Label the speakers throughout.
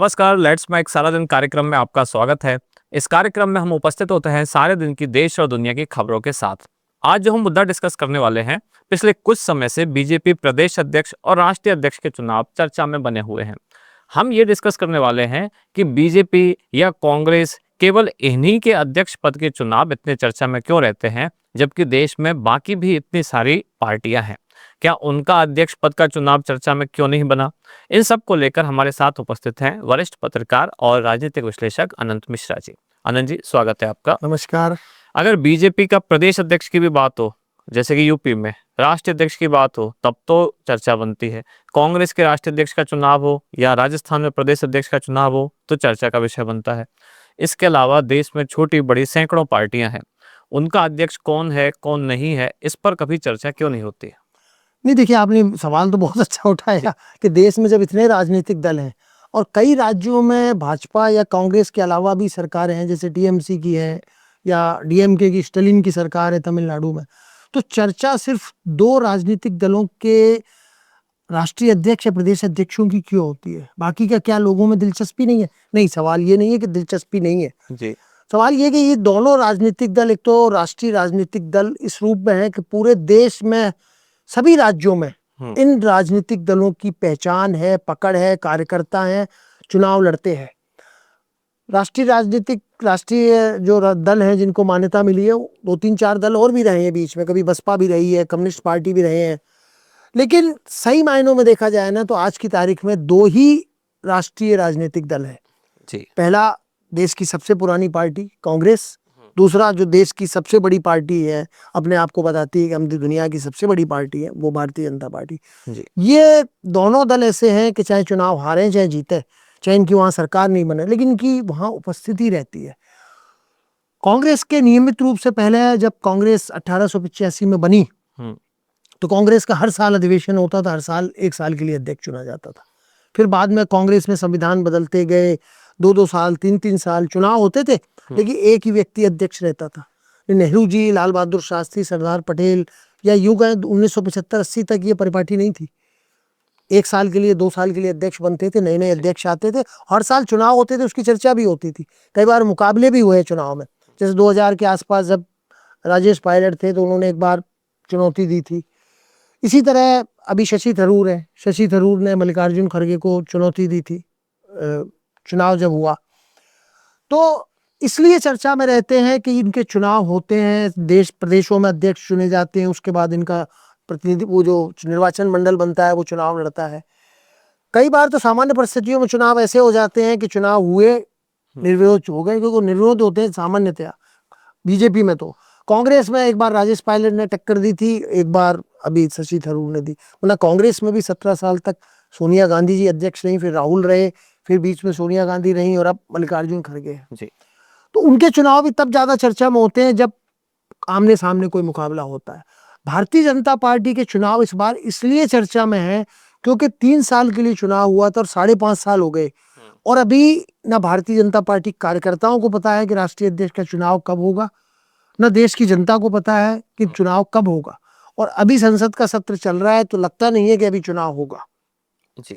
Speaker 1: नमस्कार, let's make सारा दिन कार्यक्रम में आपका स्वागत है। इस कार्यक्रम में हम उपस्थित होते हैं सारे दिन की देश और दुनिया की खबरों के साथ। आज जो हम मुद्दा डिस्कस करने वाले हैं, पिछले कुछ समय से बीजेपी प्रदेश अध्यक्ष और राष्ट्रीय अध्यक्ष के चुनाव चर्चा में बने हुए हैं। हम ये डिस्कस करने वाले हैं कि बीजेपी या कांग्रेस केवल इन्हीं के अध्यक्ष पद के चुनाव इतने चर्चा में क्यों रहते हैं, जबकि देश में बाकी भी इतनी सारी पार्टियां हैं। क्या उनका अध्यक्ष पद का चुनाव चर्चा में क्यों नहीं बना? इन सब को लेकर हमारे साथ उपस्थित हैं वरिष्ठ पत्रकार और राजनीतिक विश्लेषक अनंत मिश्रा जी। अनंत जी, स्वागत है आपका।
Speaker 2: नमस्कार।
Speaker 1: अगर बीजेपी का प्रदेश अध्यक्ष की भी बात हो, जैसे कि यूपी में राष्ट्रीय अध्यक्ष की बात हो, तब तो चर्चा बनती है। कांग्रेस के राष्ट्रीय अध्यक्ष का चुनाव हो या राजस्थान में प्रदेश अध्यक्ष का चुनाव हो तो चर्चा का विषय बनता है। इसके अलावा देश में छोटी बड़ी सैकड़ों पार्टियां हैं, उनका अध्यक्ष कौन है कौन नहीं है, इस पर कभी चर्चा क्यों नहीं होती?
Speaker 2: नहीं, देखिए, आपने सवाल तो बहुत अच्छा उठाया कि देश में जब इतने राजनीतिक दल हैं और कई राज्यों में भाजपा या कांग्रेस के अलावा भी सरकारें हैं, जैसे टीएमसी की है या डीएमके की, स्टालिन की सरकार है तमिलनाडु में, तो चर्चा सिर्फ दो राजनीतिक दलों के राष्ट्रीय अध्यक्ष या प्रदेश अध्यक्षों की क्यों होती है? बाकी का क्या लोगों में दिलचस्पी नहीं है? नहीं, सवाल ये नहीं है कि दिलचस्पी नहीं है
Speaker 1: जी।
Speaker 2: सवाल ये कि ये दोनों राजनीतिक दल, एक तो राष्ट्रीय राजनीतिक दल इस रूप में है कि पूरे देश में सभी राज्यों में इन राजनीतिक दलों की पहचान है, पकड़ है, कार्यकर्ता हैं, चुनाव लड़ते हैं। राष्ट्रीय जो दल हैं जिनको मान्यता मिली है, 2-3-4 दल और भी रहे हैं बीच में, कभी बसपा भी रही है, कम्युनिस्ट पार्टी भी रहे हैं। लेकिन सही मायनों में देखा जाए ना, तो आज की तारीख में दो ही राष्ट्रीय राजनीतिक दल है
Speaker 1: जी।
Speaker 2: पहला देश की सबसे पुरानी पार्टी कांग्रेस, दूसरा जो देश की सबसे बड़ी पार्टी है, अपने आप को बताती है कि हम दुनिया की सबसे बड़ी पार्टी है, वो भारतीय जनता पार्टी
Speaker 1: जी।
Speaker 2: ये दोनों दल ऐसे हैं कि चाहे चुनाव हारे चाहे जीते, चाहे इनकी वहां सरकार नहीं बने, लेकिन इनकी वहां उपस्थिति रहती है। कांग्रेस के नियमित रूप से पहले जब कांग्रेस 1885 में बनी तो कांग्रेस का हर साल अधिवेशन होता था, हर साल 1 साल के लिए अध्यक्ष चुना जाता था। फिर बाद में कांग्रेस में संविधान बदलते गए, 2-2 साल 3-3 साल चुनाव होते थे, लेकिन एक ही व्यक्ति अध्यक्ष रहता था। नेहरू जी, लाल बहादुर शास्त्री, सरदार पटेल या यूं कहें 1975-80 तक ये परिपाटी नहीं थी। 1 साल के लिए 2 साल के लिए अध्यक्ष बनते थे, नए नए अध्यक्ष आते थे, हर साल चुनाव होते थे, उसकी चर्चा भी होती थी, कई बार मुकाबले भी हुए चुनाव में। जैसे 2000 के आसपास जब राजेश पायलट थे तो उन्होंने एक बार चुनौती दी थी। इसी तरह अभी शशि थरूर है, शशि थरूर ने मल्लिकार्जुन खड़गे को चुनौती दी थी चुनाव जब हुआ। तो इसलिए चर्चा में रहते हैं कि इनके चुनाव होते हैं, प्रदेशों में अध्यक्ष चुने जाते हैं, उसके बाद इनका प्रतिनिधि, वो जो निर्वाचन मंडल बनता है, वो चुनाव लड़ता है। कई बार तो सामान्य परिस्थितियों में चुनाव ऐसे हो जाते हैं कि चुनाव हुए, निर्विरोध हो गए, क्योंकि निर्विरोध होते हैं सामान्यतया। बीजेपी में तो, कांग्रेस में एक बार राजेश पायलट ने टक्कर दी थी, एक बार अभी शशि थरूर ने दी। वरना कांग्रेस में भी 17 साल तक सोनिया गांधी जी अध्यक्ष रही, फिर राहुल रहे, फिर बीच में सोनिया गांधी रही और अब मल्लिकार्जुन खड़गे जी। तो उनके चुनाव भी तब ज्यादा चर्चा में होते हैं जब आमने सामने कोई मुकाबला होता है। भारतीय जनता पार्टी के चुनाव इस बार इसलिए चर्चा में है क्योंकि 3 साल के लिए चुनाव हुआ था और 5.5 साल हो गए, और अभी ना भारतीय जनता पार्टी कार्यकर्ताओं को पता है कि राष्ट्रीय अध्यक्ष का चुनाव कब होगा, न देश की जनता को पता है कि चुनाव कब होगा। और अभी संसद का सत्र चल रहा है, तो लगता नहीं है कि अभी चुनाव होगा जी।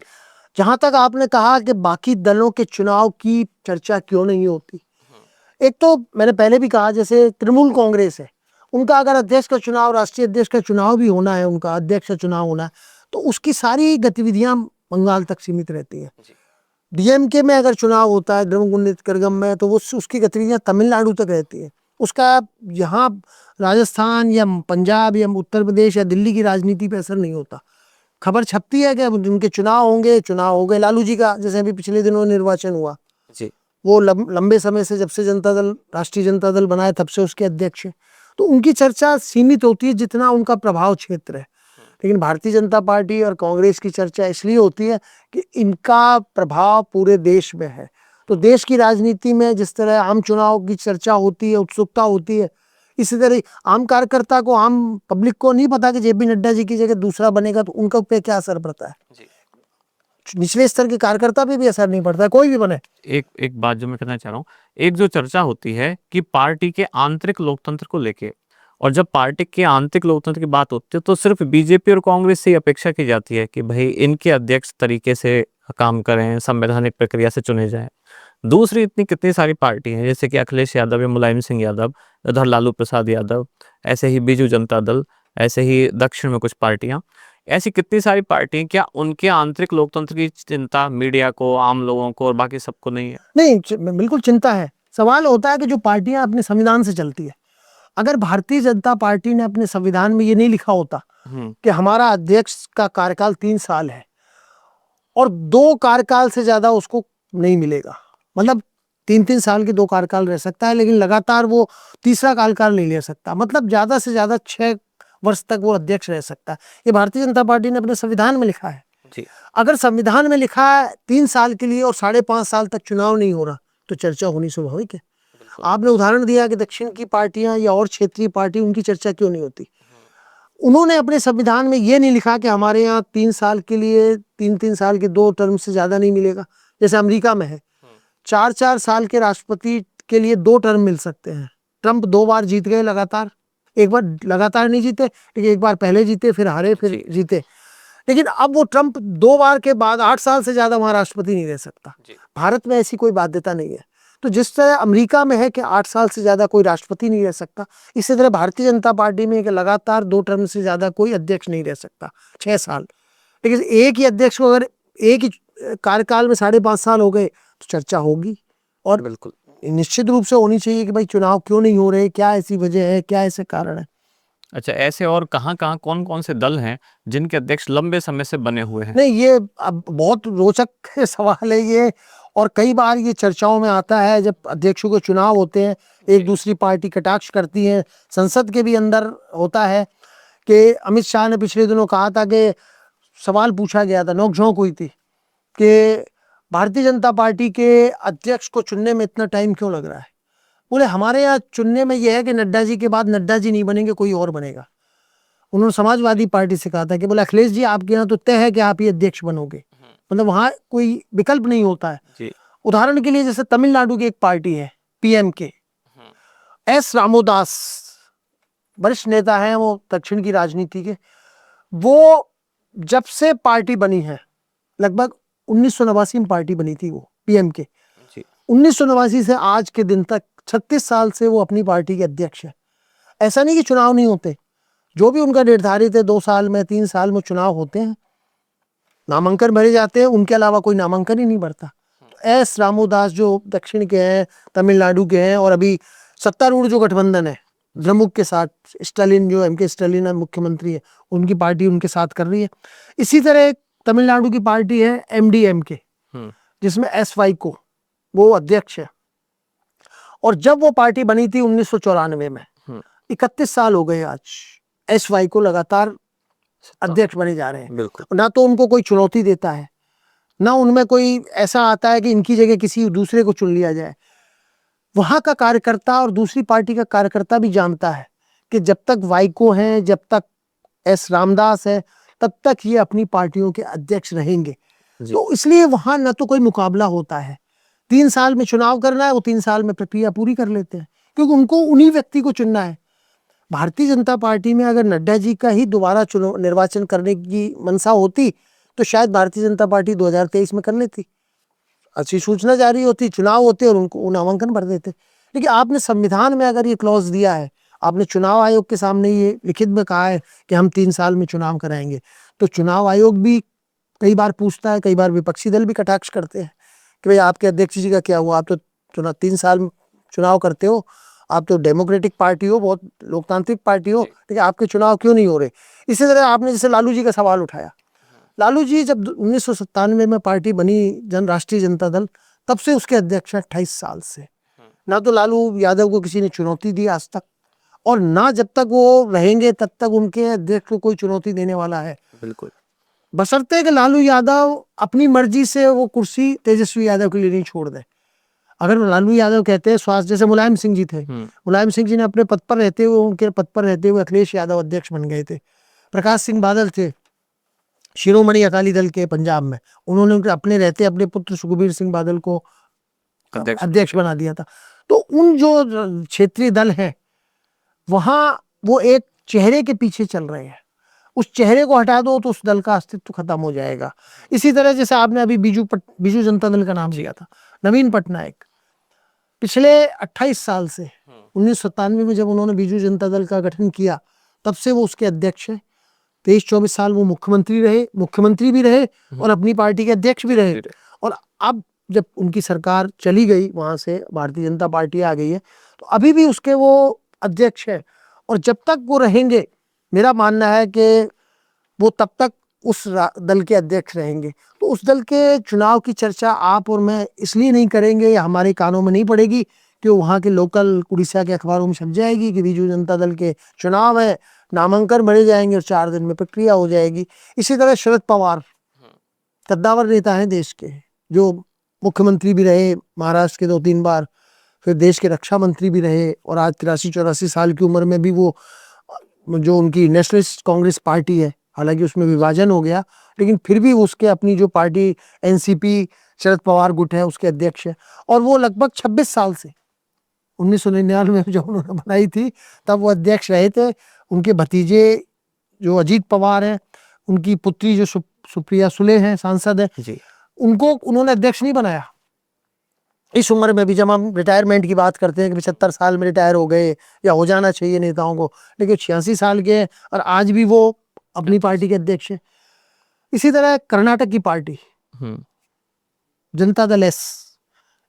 Speaker 2: जहां तक आपने कहा कि बाकी दलों के चुनाव की चर्चा क्यों नहीं होती, एक तो मैंने पहले भी कहा, जैसे तृणमूल कांग्रेस है, उनका अगर अध्यक्ष का चुनाव, राष्ट्रीय अध्यक्ष का चुनाव भी होना है, उनका अध्यक्ष का चुनाव होना है, तो उसकी सारी गतिविधियां बंगाल तक सीमित रहती है। डीएमके में अगर चुनाव होता है द्रमुक में, तो वो उसकी गतिविधियां तमिलनाडु तक रहती है। उसका यहाँ राजस्थान या पंजाब या उत्तर प्रदेश या दिल्ली की राजनीति पे असर नहीं होता। खबर छपती है कि उनके चुनाव होंगे, चुनाव हो गए। लालू जी का जैसे अभी पिछले दिनों निर्वाचन हुआ जी, वो लंबे समय से, जब से जनता दल, राष्ट्रीय जनता दल बनाया, तब से उसके अध्यक्ष है, तो उनकी चर्चा सीमित होती है जितना उनका प्रभाव क्षेत्र है। लेकिन भारतीय जनता पार्टी और कांग्रेस की चर्चा इसलिए होती है कि इनका प्रभाव पूरे देश में है। तो देश की राजनीति में जिस तरह आम चुनाव की चर्चा होती है, उत्सुकता होती है, इसी तरह आम कार्यकर्ता को, आम पब्लिक को नहीं पता कि जेपी नड्डा जी की जगह दूसरा बनेगा तो उनका पे क्या असर पड़ता है जी। निचले स्तर के कार्यकर्ता पे भी असर नहीं पड़ता है, कोई भी बने।
Speaker 1: एक बात जो मैं कहना चाह रहा हूँ, एक जो चर्चा होती है कि पार्टी के आंतरिक लोकतंत्र को लेके, और जब पार्टी के आंतरिक लोकतंत्र की बात होती है तो सिर्फ बीजेपी और कांग्रेस से ही अपेक्षा की जाती है कि भाई इनके अध्यक्ष तरीके से काम करें, संवैधानिक प्रक्रिया से चुने जाएँ। दूसरी इतनी कितनी सारी पार्टी हैं जैसे कि अखिलेश यादव या मुलायम सिंह यादव, इधर लालू प्रसाद यादव, ऐसे ही बीजू जनता दल, ऐसे ही दक्षिण में कुछ पार्टियाँ। ऐसी कितनी सारी पार्टी, क्या उनके आंतरिक लोकतंत्र की चिंता मीडिया को, आम लोगों को और बाकी सबको नहीं है?
Speaker 2: नहीं, बिल्कुल चिंता है। सवाल होता है कि जो पार्टियां अपने संविधान से चलती है, अगर भारतीय जनता पार्टी ने अपने संविधान में ये नहीं लिखा होता कि हमारा अध्यक्ष का कार्यकाल 3 साल है और 2 कार्यकाल से ज्यादा उसको नहीं मिलेगा, मतलब 3-3 साल के 2 कार्यकाल रह सकता है, लेकिन लगातार वो तीसरा कार्यकाल नहीं ले सकता, मतलब ज्यादा से ज्यादा 6 वर्ष तक वो अध्यक्ष रह सकता है। ये भारतीय जनता पार्टी ने अपने संविधान में लिखा है।
Speaker 1: जी।
Speaker 2: अगर संविधान में लिखा है 3 साल के लिए और 5.5 साल तक चुनाव नहीं हो रहा, तो चर्चा होनी स्वाभाविक है। आपने उदाहरण दिया कि दक्षिण की पार्टियां या और क्षेत्रीय पार्टी, उनकी चर्चा क्यों नहीं होती? उन्होंने अपने संविधान में ये नहीं लिखा कि हमारे यहाँ 3 साल के लिए 3-3 साल के 2 टर्म से ज्यादा नहीं मिलेगा, जैसे अमेरिका में है 4-4 साल के राष्ट्रपति के लिए 2 टर्म मिल सकते हैं। ट्रंप 2 बार जीत गए लगातार, एक बार लगातार नहीं जीते, लेकिन एक बार पहले जीते, फिर हारे, फिर जीते। लेकिन अब वो ट्रंप 2 बार के बाद 8 साल से ज्यादा वहां राष्ट्रपति नहीं रह सकता। भारत में ऐसी कोई बाध्यता नहीं है। तो जिस तरह अमेरिका में है कि 8 साल से ज्यादा कोई राष्ट्रपति नहीं रह सकता, इसी तरह भारतीय जनता पार्टी में कि लगातार 2 टर्म से ज्यादा कोई अध्यक्ष नहीं रह सकता 6 साल। लेकिन एक ही अध्यक्ष को अगर एक ही कार्यकाल में 5.5 साल हो गए तो चर्चा होगी, और
Speaker 1: बिल्कुल
Speaker 2: निश्चित रूप से होनी चाहिए कि भाई चुनाव क्यों नहीं हो रहे, क्या ऐसी वजह है, क्या ऐसे कारण है।
Speaker 1: अच्छा, ऐसे और कहाँ-कहाँ, कौन-कौन से दल हैं जिनके अध्यक्ष लंबे समय से बने हुए हैं?
Speaker 2: नहीं, ये अब बहुत रोचक सवाल है ये, और कई बार ये चर्चाओं में आता है जब अध्यक्षों के चुनाव होते हैं, एक दूसरी पार्टी कटाक्ष करती है, संसद के भी अंदर होता है कि अमित शाह ने पिछले दिनों कहा था कि सवाल पूछा गया था, नोक-झोंक हुई थी कि भारतीय जनता पार्टी के अध्यक्ष को चुनने में इतना टाइम क्यों लग रहा है? बोले हमारे यहाँ चुनने में यह है कि नड्डा जी के बाद नड्डा जी नहीं बनेंगे, कोई और बनेगा। उन्होंने समाजवादी पार्टी से कहा था कि बोले अखिलेश जी आपके यहाँ तो तय है कि आप ही अध्यक्ष बनोगे, मतलब वहां कोई विकल्प नहीं होता है।
Speaker 1: जी।
Speaker 2: उदाहरण के लिए जैसे तमिलनाडु की एक पार्टी है पीएमके, एस रामोदास वरिष्ठ नेता हैं वो दक्षिण की राजनीति के, वो जब से पार्टी बनी है, लगभग 1989 में पार्टी बनी थी वो पीएमके, 1989 से आज के दिन तक 36 साल से वो अपनी पार्टी के अध्यक्ष है। ऐसा नहीं कि चुनाव नहीं होते, जो भी उनका निर्धारित है 2 साल में 3 साल में चुनाव होते हैं, नामांकन भरे जाते हैं, उनके अलावा कोई नामांकन ही नहीं भरता। तो एस रामोदास जो दक्षिण के हैं, तमिलनाडु के हैं, और अभी सत्तारूढ़ जो गठबंधन है द्रमुक के साथ, स्टालिन जो एमके स्टालिन मुख्यमंत्री है, उनकी पार्टी उनके साथ कर रही है। इसी तरह तमिलनाडु की पार्टी है एमडीएमके, जिसमें एस वाइको वो अध्यक्ष है, और जब वो पार्टी बनी थी 1994 में, 31 साल हो गए आज, एस वाइको लगातार अध्यक्ष बने जा रहे हैं।
Speaker 1: बिल्कुल।
Speaker 2: ना तो उनको कोई चुनौती देता है, ना उनमें कोई ऐसा आता है कि इनकी जगह किसी दूसरे को चुन लिया जाए। वहां का कार्यकर्ता और दूसरी पार्टी का कार्यकर्ता भी जानता है कि जब तक वाइको हैं, जब तक एस रामदास है, तब तक ये अपनी पार्टियों के अध्यक्ष रहेंगे। तो इसलिए वहां न तो कोई मुकाबला होता है, 3 साल में चुनाव करना है, वो 3 साल में प्रक्रिया पूरी कर लेते हैं, क्योंकि उनको उन्हीं व्यक्ति को चुनना है। भारतीय जनता पार्टी में अगर नड्डा जी का ही दोबारा चुनाव निर्वाचन करने की मंशा होती तो शायद भारतीय जनता पार्टी 2023 में कर लेती, अच्छी सूचना जारी होती, चुनाव होते और उनको नामांकन भर देते। लेकिन आपने संविधान में अगर ये क्लॉज दिया है, आपने चुनाव आयोग के सामने ये लिखित में कहा है कि हम 3 साल में चुनाव कराएंगे, तो चुनाव आयोग भी कई बार पूछता है, कई बार विपक्षी दल भी कटाक्ष करते हैं कि भाई आपके अध्यक्ष जी का क्या हुआ, आप तो 3 साल में चुनाव करते हो, आप तो डेमोक्रेटिक पार्टी हो, बहुत लोकतांत्रिक पार्टी हो, लेकिन आपके चुनाव क्यों नहीं हो रहे। इसी तरह आपने जैसे लालू जी का सवाल उठाया, लालू जी जब 1997 में पार्टी बनी जन राष्ट्रीय जनता दल, तब से उसके अध्यक्ष 28 साल से, ना तो लालू यादव को किसी ने चुनौती दी आज तक, और ना जब तक वो रहेंगे तब तक उनके अध्यक्ष को कोई चुनौती देने वाला है।
Speaker 1: बिल्कुल।
Speaker 2: बशर्ते कि लालू यादव अपनी मर्जी से वो कुर्सी तेजस्वी यादव के लिए नहीं छोड़ दे। अगर लालू यादव कहते हैं स्वास्थ्य, जैसे मुलायम सिंह जी थे, मुलायम सिंह जी ने अपने पद पर रहते हुए, उनके पद पर रहते हुए अखिलेश यादव अध्यक्ष बन गए थे। प्रकाश सिंह बादल थे शिरोमणि अकाली दल के पंजाब में, उन्होंने उनके अपने रहते अपने पुत्र सुखबीर सिंह बादल को अध्यक्ष बना दिया था। तो उन जो क्षेत्रीय दल हैं वहां वो एक चेहरे के पीछे चल रहे हैं, उस चेहरे को हटा दो तो उस दल का अस्तित्व खत्म हो जाएगा। इसी तरह जैसे आपने अभी बीजू जनता दल का नाम लिया था, नवीन पटनायक पिछले 28 साल से 1997 में जब उन्होंने बीजू जनता दल का गठन किया तब से वो उसके अध्यक्ष है। 23-24 साल वो मुख्यमंत्री भी रहे और अपनी पार्टी के अध्यक्ष भी रहे। और अब जब उनकी सरकार चली गई, वहां से भारतीय जनता पार्टी आ गई है, तो अभी भी उसके वो अध्यक्ष है। और जब तक वो रहेंगे, मेरा मानना है कि वो तब तक उस दल के अध्यक्ष रहेंगे। तो उस दल के चुनाव की चर्चा आप और मैं इसलिए नहीं करेंगे या हमारे कानों में नहीं पड़ेगी कि वहाँ के लोकल उड़ीसा के अखबारों में छप जाएगी कि बीजू जनता दल के चुनाव है, नामांकन भरे जाएंगे और 4 दिन में प्रक्रिया हो जाएगी। इसी तरह शरद पवार कद्दावर नेता हैं देश के, जो मुख्यमंत्री भी रहे महाराष्ट्र के 2-3 बार, फिर देश के रक्षा मंत्री भी रहे और आज 83-84 साल की उम्र में भी वो जो उनकी नेशनलिस्ट कांग्रेस पार्टी है, हालांकि उसमें विभाजन हो गया, लेकिन फिर भी उसके अपनी जो पार्टी एनसीपी शरद पवार गुट है उसके अध्यक्ष है। और वो लगभग 26 साल से 1999 में जब उन्होंने बनाई थी तब वो अध्यक्ष रहे थे। उनके भतीजे जो अजीत पवार हैं, उनकी पुत्री जो सुप्रिया सुले हैं, सांसद है
Speaker 1: जी,
Speaker 2: उनको उन्होंने अध्यक्ष नहीं बनाया। इस उम्र में भी जब हम रिटायरमेंट की बात करते हैं कि 75 साल में रिटायर हो गए या हो जाना चाहिए नेताओं को, लेकिन 86 साल के हैं और आज भी वो अपनी पार्टी के अध्यक्ष हैं। इसी तरह कर्नाटक की पार्टी जनता दल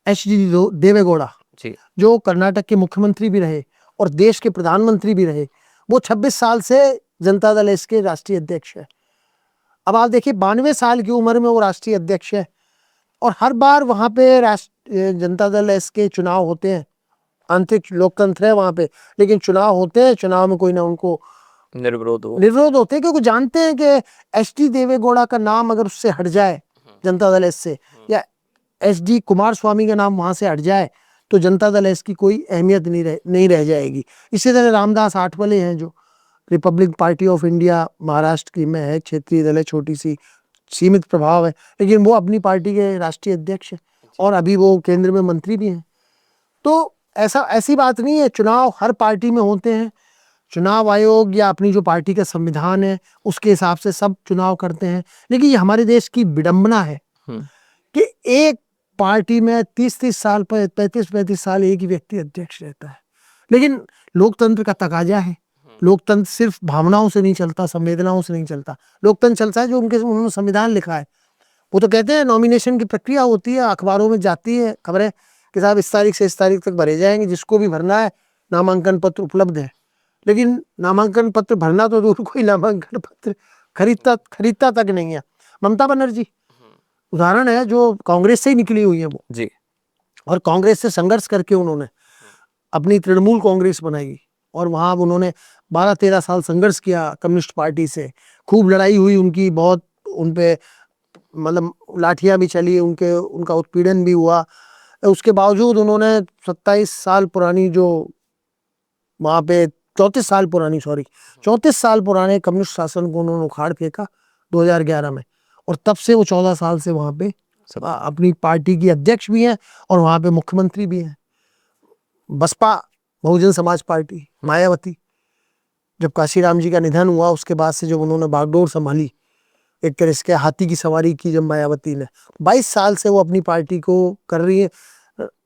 Speaker 2: HD देवेगौड़ा,
Speaker 1: जी,
Speaker 2: जो कर्नाटक के मुख्यमंत्री भी रहे और देश के प्रधानमंत्री भी रहे, वो 26 साल से जनता दल एस के राष्ट्रीय अध्यक्ष है। अब आप देखिए 92 साल की उम्र में वो राष्ट्रीय अध्यक्ष है और हर बार वहां पे जनता दल एस के चुनाव होते हैं। आंतरिक लोकतंत्र है वहां पे, लेकिन चुनाव होते हैं, चुनाव में कोई ना उनको निर्विरोध होते हैं, क्योंकि जानते हैं कि HD देवेगौड़ा का नाम अगर उससे हट जाए जनता दल एस से, या HD कुमार स्वामी का नाम वहां से हट जाए, तो जनता दल एस की कोई अहमियत नहीं रह जाएगी। इसी तरह रामदास आठवले हैं, जो Republic party of India Maharashtra की में है, क्षेत्रीय दल है, छोटी सी, सीमित प्रभाव है, लेकिन वो अपनी पार्टी के राष्ट्रीय अध्यक्ष है और अभी वो केंद्र में मंत्री भी हैं। तो ऐसी बात नहीं है, चुनाव हर पार्टी में होते हैं। चुनाव आयोग या अपनी जो पार्टी का संविधान है उसके हिसाब से सब चुनाव करते हैं। लेकिन ये हमारे देश की विडंबना है कि एक पार्टी में 30-30 साल पर 35-35 साल एक ही व्यक्ति अध्यक्ष रहता है। लेकिन लोकतंत्र का तकाजा है, लोकतंत्र सिर्फ भावनाओं से नहीं चलता, संवेदनाओं से नहीं चलता। लोकतंत्र चलता है जो उन्होंने संविधान लिखा है। वो तो कहते हैं नॉमिनेशन की प्रक्रिया होती है, अखबारों में जाती है खबरें कि साहब इस तारीख से इस तारीख तक भरे जाएंगे, जिसको भी भरना है नामांकन पत्र उपलब्ध है। लेकिन नामांकन पत्र भरना तो दूर, कोई नामांकन पत्र खरीदता तक नहीं है। ममता बनर्जी उदाहरण है, जो कांग्रेस से ही निकली हुई है वो
Speaker 1: जी,
Speaker 2: और कांग्रेस से संघर्ष करके उन्होंने अपनी तृणमूल कांग्रेस बनाई और वहां उन्होंने 12-13 साल संघर्ष किया कम्युनिस्ट पार्टी से। खूब लड़ाई हुई उनकी, बहुत उनपे मतलब लाठियां भी चली, उनका उत्पीड़न भी हुआ। उसके बावजूद उन्होंने 27 साल पुरानी जो वहां पे 34 साल पुराने कम्युनिस्ट शासन को उन्होंने उखाड़ फेंका 2011 में, और तब से वो 14 साल से वहां पे अपनी पार्टी की अध्यक्ष भी हैं और वहां पे मुख्यमंत्री भी हैं। बसपा बहुजन समाज पार्टी, मायावती, जब काशीराम जी का निधन हुआ उसके बाद से जब उन्होंने बागडोर संभाली, एक तरह से हाथी की सवारी की जब मायावती ने, 22 साल से वो अपनी पार्टी को कर रही है।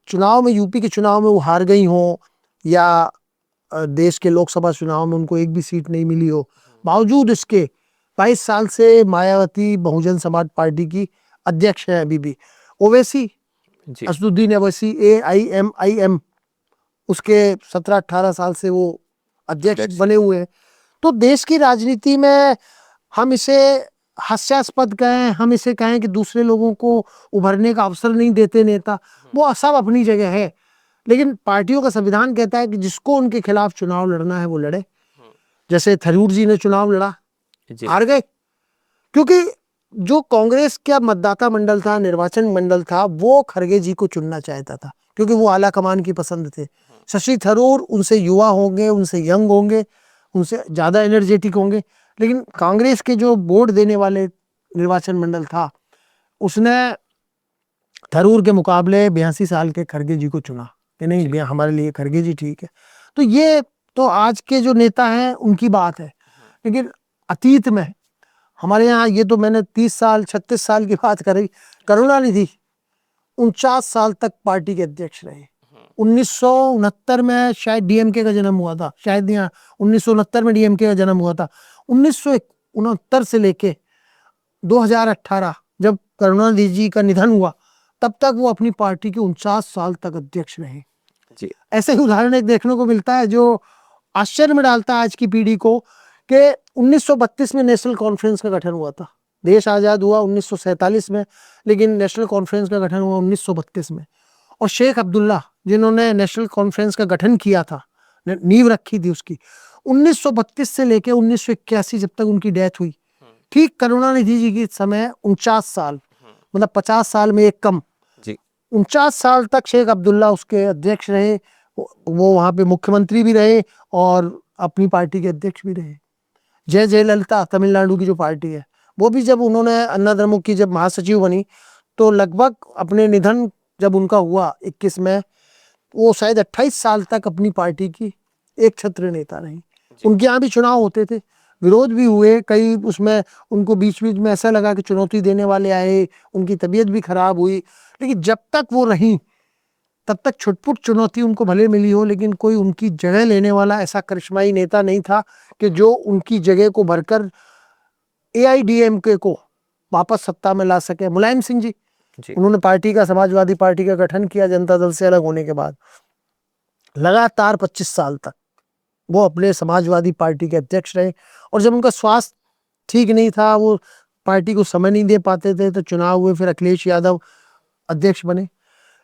Speaker 2: चुनाव में, यूपी के चुनाव में वो हार गई हो या देश के लोकसभा चुनाव में उनको एक भी सीट नहीं मिली हो, बावजूद इसके 22 साल से मायावती बहुजन समाज पार्टी की अध्यक्ष है अभी भी। ओवैसी, असदुद्दीन ओवैसी, AIMIM, उसके 17-18 साल से वो अध्यक्ष बने हुए हैं। तो देश की राजनीति में हम इसे हास्यास्पद कहें, हम इसे कहें कि दूसरे लोगों को उभरने का अवसर नहीं देते नेता, वो सब अपनी जगह है। लेकिन पार्टियों का संविधान कहता है कि जिसको उनके खिलाफ चुनाव लड़ना है वो लड़े। जैसे थरूर जी ने चुनाव लड़ा, हार गए, क्योंकि जो कांग्रेस का मतदाता मंडल था, निर्वाचन मंडल था, वो खरगे जी को चुनना चाहता था क्योंकि वो आला कमान की पसंद थे। शशि थरूर उनसे युवा होंगे, उनसे यंग होंगे, उनसे ज़्यादा एनर्जेटिक होंगे, लेकिन कांग्रेस के जो वोट देने वाले निर्वाचन मंडल था उसने थरूर के मुकाबले 82 साल के खरगे जी को चुना कि नहीं, हमारे लिए खरगे जी ठीक है। तो ये तो आज के जो नेता हैं उनकी बात है, लेकिन अतीत में हमारे यहाँ, ये तो मैंने 30 साल 36 साल की बात करी, करुणानिधि 49 साल तक पार्टी के अध्यक्ष रहे। 1969 में शायद डीएमके का जन्म हुआ था, शायद यहाँ 1969 में डीएमके का जन्म हुआ था। 1969 से लेके 2018 जब करुणानिधि जी का निधन हुआ, तब तक वो अपनी पार्टी के 49 साल तक अध्यक्ष रहे।
Speaker 1: जी।
Speaker 2: ऐसे ही उदाहरण एक देखने को मिलता है जो आश्चर्य में डालता है आज की पीढ़ी को, कि 1932 में नेशनल कॉन्फ्रेंस का गठन हुआ था। देश आज़ाद हुआ 1947 में, लेकिन नेशनल कॉन्फ्रेंस का गठन हुआ 1932 में। और शेख अब्दुल्ला जिन्होंने नेशनल कॉन्फ्रेंस का गठन किया था, नींव रखी थी उसकी, 1932 से लेकर 1981 जब तक उनकी डेथ हुई, ठीक करुणानिधि जी के समय 49 साल, मतलब 50 साल में एक कम, 49 साल तक शेख अब्दुल्ला उसके अध्यक्ष रहे। वो वहाँ पे मुख्यमंत्री भी रहे और अपनी पार्टी के अध्यक्ष भी रहे। जय जयललिता तमिलनाडु की जो पार्टी है, वो भी जब उन्होंने अन्ना द्रमुक की जब महासचिव बनी, तो लगभग अपने निधन जब उनका हुआ 21 में, वो शायद 28 साल तक अपनी पार्टी की एक छत्र नेता रही। उनके यहाँ भी चुनाव होते थे, विरोध भी हुए कई, उसमें उनको बीच बीच में ऐसा लगा कि चुनौती देने वाले आए, उनकी तबीयत भी खराब हुई, लेकिन जब तक वो रहीं तब तक छुटपुट चुनौती उनको भले मिली हो, लेकिन कोई उनकी जगह लेने वाला ऐसा करिश्माई नेता नहीं था कि जो उनकी जगह को भरकर एआईडीएमके को वापस सत्ता में ला सके। मुलायम सिंह जी, उन्होंने पार्टी का, समाजवादी पार्टी का गठन किया जनता दल से अलग होने के बाद, लगातार 25 साल तक वो अपने समाजवादी पार्टी के अध्यक्ष रहे। और जब उनका स्वास्थ्य ठीक नहीं था, वो पार्टी को समय नहीं दे पाते थे, तो चुनाव हुए, फिर अखिलेश यादव अध्यक्ष बने।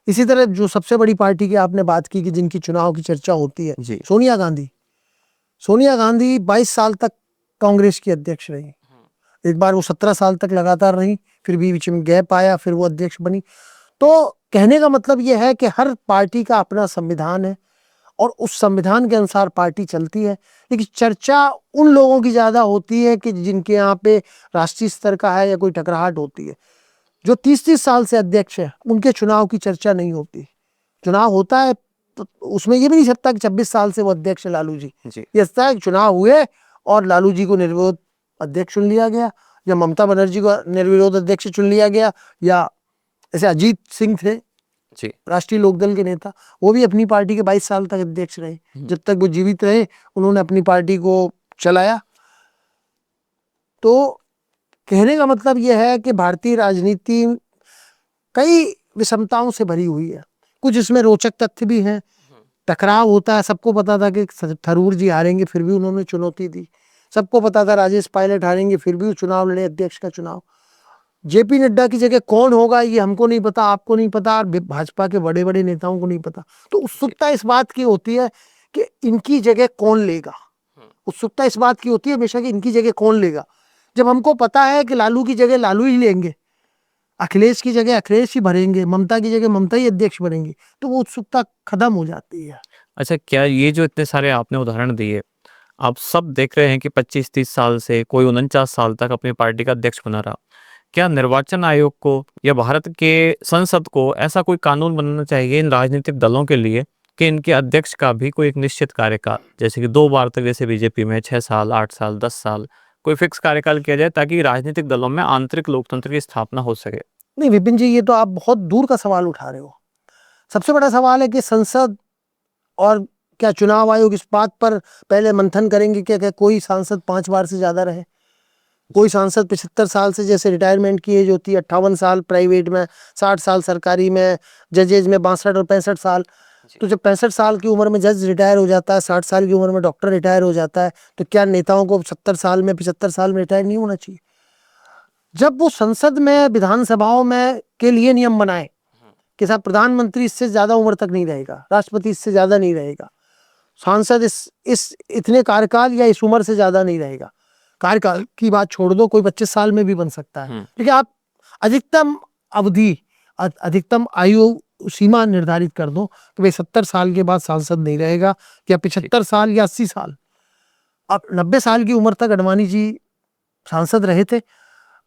Speaker 2: इसी तरह जो सबसे बड़ी पार्टी की आपने बात की कि जिनकी चुनाव की चर्चा होती है, सोनिया गांधी। सोनिया गांधी 22 साल तक कांग्रेस की अध्यक्ष रही। एक बार वो 17 साल तक लगातार रही, फिर बीच में गैप आया, फिर वो अध्यक्ष बनी। तो कहने का मतलब ये है कि हर पार्टी का अपना संविधान है और उस संविधान के अनुसार पार्टी चलती है, लेकिन चर्चा उन लोगों की ज्यादा होती है कि जिनके यहाँ पे राष्ट्रीय स्तर का है या कोई टकराहट होती है। जो 30-30 साल से अध्यक्ष है, उनके चुनाव की चर्चा नहीं होती। चुनाव होता है तो उसमें ये भी नहीं सकता कि 26 साल से वो अध्यक्ष है लालू जी। ये सकता है कि चुनाव हुए और लालू जी को निर्विरोध अध्यक्ष चुन लिया गया, या ममता बनर्जी को निर्विरोध अध्यक्ष चुन लिया गया, या ऐसे अजीत सिंह थे राष्ट्रीय लोकदल के नेता, वो भी अपनी पार्टी के 22 साल तक अध्यक्ष रहे। जब तक वो जीवित रहे उन्होंने अपनी पार्टी को चलाया। तो कहने का मतलब यह है कि भारतीय राजनीति कई विषमताओं से भरी हुई है। कुछ इसमें रोचक तथ्य भी हैं। टकराव होता है, सबको पता था कि थरूर जी हारेंगे, फिर भी उन्होंने चुनौती दी। सबको पता था राजेश पायलट हारेंगे, फिर भी वो चुनाव लड़े, अध्यक्ष का चुनाव। जेपी नड्डा की जगह कौन होगा ये हमको नहीं पता, आपको नहीं पता, और भाजपा के बड़े बड़े नेताओं को नहीं पता। तो उत्सुकता इस बात की होती है कि इनकी जगह कौन लेगा। उत्सुकता इस बात की होती है हमेशा कि इनकी जगह कौन लेगा। जब हमको पता है कि लालू की जगह लालू ही लेंगे, अखिलेश की जगह अखिलेश ही भरेंगे, ममता की जगह ममता ही अध्यक्ष बनेंगे, तो वो उत्सुकता खत्म हो जाती है।
Speaker 1: अच्छा, क्या ये जो इतने सारे आपने उदाहरण दिए, आप सब देख रहे हैं कि 25-30 साल से कोई 49 साल तक अपनी पार्टी का अध्यक्ष बना रहा, क्या निर्वाचन आयोग को या भारत के संसद को ऐसा कोई कानून बनाना चाहिए इन राजनीतिक दलों के लिए कि इनके अध्यक्ष का भी कोई एक निश्चित कार्यकाल, जैसे कि 2 बार तक, जैसे बीजेपी में 6 साल, 8 साल, 10 साल, कोई फिक्स कार्यकाल किया जाए ताकि राजनीतिक दलों में आंतरिक लोकतंत्र की स्थापना हो सके?
Speaker 2: नहीं विपिन जी, ये तो आप बहुत दूर का सवाल उठा रहे हो। सबसे बड़ा सवाल है कि संसद और क्या चुनाव आयोग इस बात पर पहले मंथन करेंगे क्या कोई सांसद 5 बार से ज्यादा रहे। कोई सांसद 75 साल से, जैसे रिटायरमेंट की एज होती है 58 साल प्राइवेट में, 60 साल सरकारी में, जजेज में 62 और 65 साल। तो जब 65 साल की उम्र में जज रिटायर हो जाता है, 60 साल की उम्र में डॉक्टर रिटायर हो जाता है, तो क्या नेताओं को 70 साल में 75 साल में रिटायर नहीं होना चाहिए? जब वो संसद में, विधानसभाओं में के लिए नियम बनाए कि साहब प्रधानमंत्री इससे ज्यादा उम्र तक नहीं रहेगा, राष्ट्रपति इससे ज्यादा नहीं रहेगा, सांसद इस इतने कार्यकाल या इस उम्र से ज्यादा नहीं रहेगा, कार्यकाल की बात छोड़ दो, कोई 25 साल में भी बन सकता है, लेकिन आप अधिकतम अवधि, अधिकतम आयु सीमा निर्धारित कर दो कि भाई 70 साल के बाद सांसद नहीं रहेगा, या 75 साल या 80 साल। अब 90 साल की उम्र तक अडवाणी जी सांसद रहे थे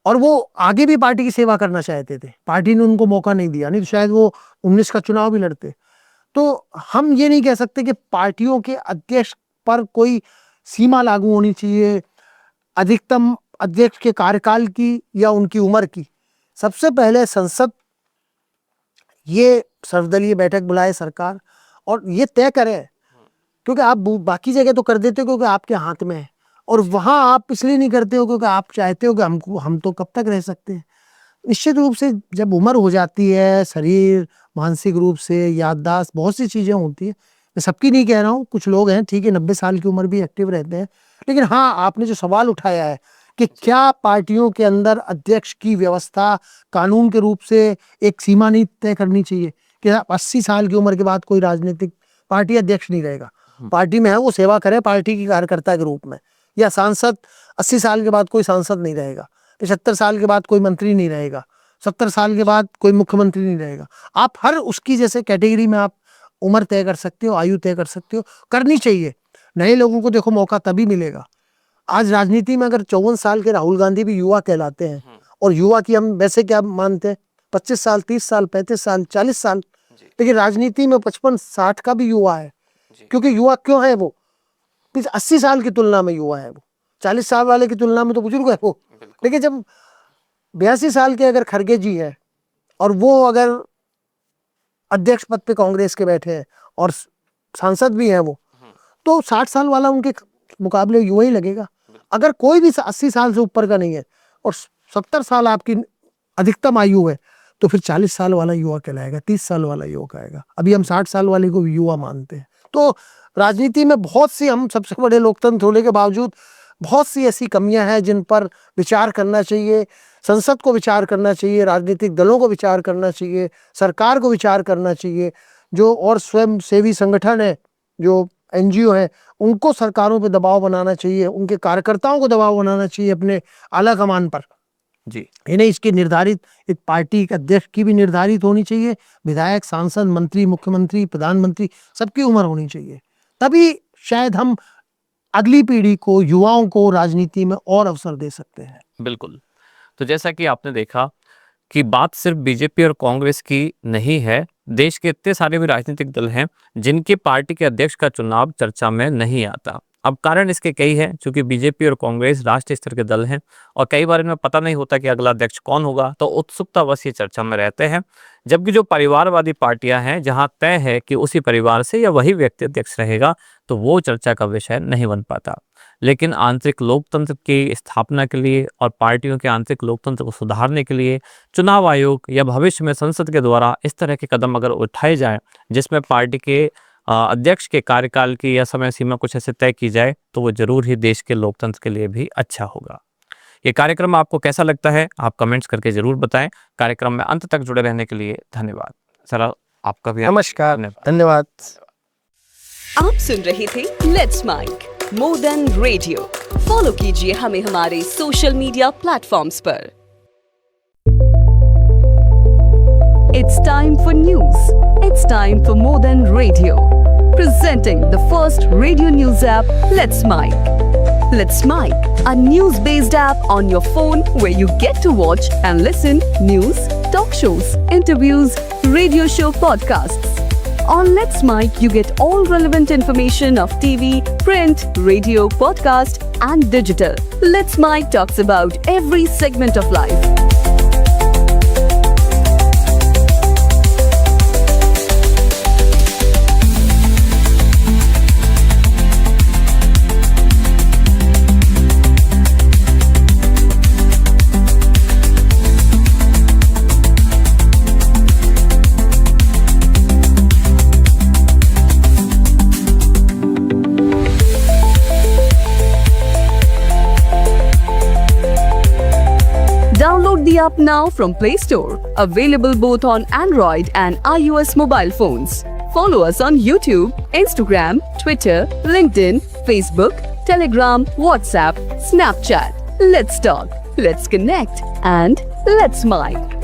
Speaker 2: और वो आगे भी पार्टी की सेवा करना चाहते थे, पार्टी ने उनको मौका नहीं दिया, नहीं तो शायद वो 19 का चुनाव भी लड़ते। तो हम ये नहीं कह सकते कि पार्टियों के अध्यक्ष पर कोई सीमा लागू होनी चाहिए। अधिकतम अध्यक्ष के कार्यकाल की या उनकी उम्र की, सबसे पहले संसद ये सर्वदलीय बैठक बुलाए सरकार और ये तय करे, क्योंकि आप बाकी जगह तो कर देते हो क्योंकि आपके हाथ में है, और वहाँ आप इसलिए नहीं करते हो क्योंकि आप चाहते हो कि हम तो कब तक रह सकते हैं। निश्चित रूप से जब उम्र हो जाती है, शरीर मानसिक रूप से, याददाश्त, बहुत सी चीज़ें होती हैं, मैं सबकी नहीं कह रहा हूँ, कुछ लोग हैं ठीक है 90 साल की उम्र भी एक्टिव रहते हैं, लेकिन हाँ, आपने जो सवाल उठाया है कि क्या पार्टियों के अंदर अध्यक्ष की व्यवस्था कानून के रूप से एक सीमा नहीं तय करनी चाहिए कि 80 साल की उम्र के बाद कोई राजनीतिक पार्टी अध्यक्ष नहीं रहेगा, पार्टी में है वो सेवा करे पार्टी की कार्यकर्ता के रूप में, या सांसद 80 साल के बाद कोई सांसद नहीं रहेगा, 75 साल के बाद कोई मंत्री नहीं रहेगा, 70 साल के बाद कोई मुख्यमंत्री नहीं रहेगा। आप हर उसकी जैसे कैटेगरी में आप उम्र तय कर सकते हो, आयु तय कर सकते हो, करनी चाहिए। नए लोगों को देखो मौका तभी मिलेगा। आज राजनीति में अगर 54 साल के राहुल गांधी भी युवा कहलाते हैं, और युवा की हम वैसे क्या मानते हैं 25 साल, 30 साल, 35 साल, 40 साल, लेकिन राजनीति में 55-60 का भी युवा है। क्योंकि युवा क्यों है वो? 80 साल की तुलना में युवा है वो, 40 साल वाले की तुलना में तो बुजुर्ग है वो। लेकिन जब 82 साल के अगर खड़गे जी है और वो अगर अध्यक्ष पद पे कांग्रेस के बैठे हैं और सांसद भी हैं वो, तो 60 साल वाला उनके मुकाबले युवा ही लगेगा। अगर कोई भी 80 साल से ऊपर का नहीं है और 70 साल आपकी अधिकतम आयु है, तो फिर 40 साल वाला युवा कहलाएगा, 30 साल वाला युवा कहेगा। अभी हम 60 साल वाले को युवा मानते हैं। तो राजनीति में बहुत सी, हम सबसे बड़े लोकतंत्र होने के बावजूद बहुत सी ऐसी कमियां हैं जिन पर विचार करना चाहिए। संसद को विचार करना चाहिए, राजनीतिक दलों को विचार करना चाहिए, सरकार को विचार करना चाहिए, जो और स्वयं सेवी संगठन है, जो NGO है, उनको सरकारों पे दबाव बनाना चाहिए, उनके कार्यकर्ताओं को दबाव बनाना चाहिए अपने आला कमान पर
Speaker 1: जी।
Speaker 2: इन्हें इसकी निर्धारित एक पार्टी के अध्यक्ष की भी निर्धारित होनी चाहिए, विधायक, सांसद, मंत्री, मुख्यमंत्री, प्रधानमंत्री सबकी उम्र होनी चाहिए। तभी शायद हम अगली पीढ़ी को, युवाओं को राजनीति में और अवसर दे सकते हैं।
Speaker 1: बिल्कुल। तो जैसा कि आपने देखा कि बात सिर्फ बीजेपी और कांग्रेस की नहीं है, देश के इतने सारे भी राजनीतिक दल हैं जिनके पार्टी के अध्यक्ष का चुनाव चर्चा में नहीं आता। अब कारण इसके कई हैं, क्योंकि बीजेपी और कांग्रेस राष्ट्रीय स्तर के दल हैं और कई बार इनमें पता नहीं होता कि अगला अध्यक्ष कौन होगा, तो उत्सुकता बस ये चर्चा में रहते हैं। जबकि जो परिवारवादी पार्टियां हैं, जहां तय है कि उसी परिवार से या वही व्यक्ति अध्यक्ष रहेगा, तो वो चर्चा का विषय नहीं बन पाता। लेकिन आंतरिक लोकतंत्र की स्थापना के लिए और पार्टियों के आंतरिक लोकतंत्र को सुधारने के लिए चुनाव आयोग या भविष्य में संसद के द्वारा इस तरह के कदम अगर उठाए जाएं, जिसमें पार्टी के अध्यक्ष के कार्यकाल की या समय सीमा कुछ ऐसे तय की जाए, तो वो जरूर ही देश के लोकतंत्र के लिए भी अच्छा होगा। ये कार्यक्रम आपको कैसा लगता है, आप कमेंट्स करके जरूर बताएं। कार्यक्रम में अंत तक जुड़े रहने के लिए धन्यवाद। सर, आपका भी
Speaker 2: नमस्कार, धन्यवाद।
Speaker 3: आप सुन रहे थे let's mike more than radio. Follow कीजिए हमें हमारे सोशल मीडिया प्लेटफॉर्म्स पर। It's time for news. It's time for more than radio. Presenting the first radio news app, Let's Mic. Let's Mic, a news-based app on your phone where you get to watch and listen news, talk shows, interviews, radio show podcasts. On Let's Mic, you get all relevant information of TV, print, radio, podcast, and digital. Let's Mic talks about every segment of life. Download the app now from Play Store. Available both on Android and iOS mobile phones. Follow us on YouTube, Instagram, Twitter, LinkedIn, Facebook, Telegram, WhatsApp, Snapchat. Let's talk, let's connect, and let's mic.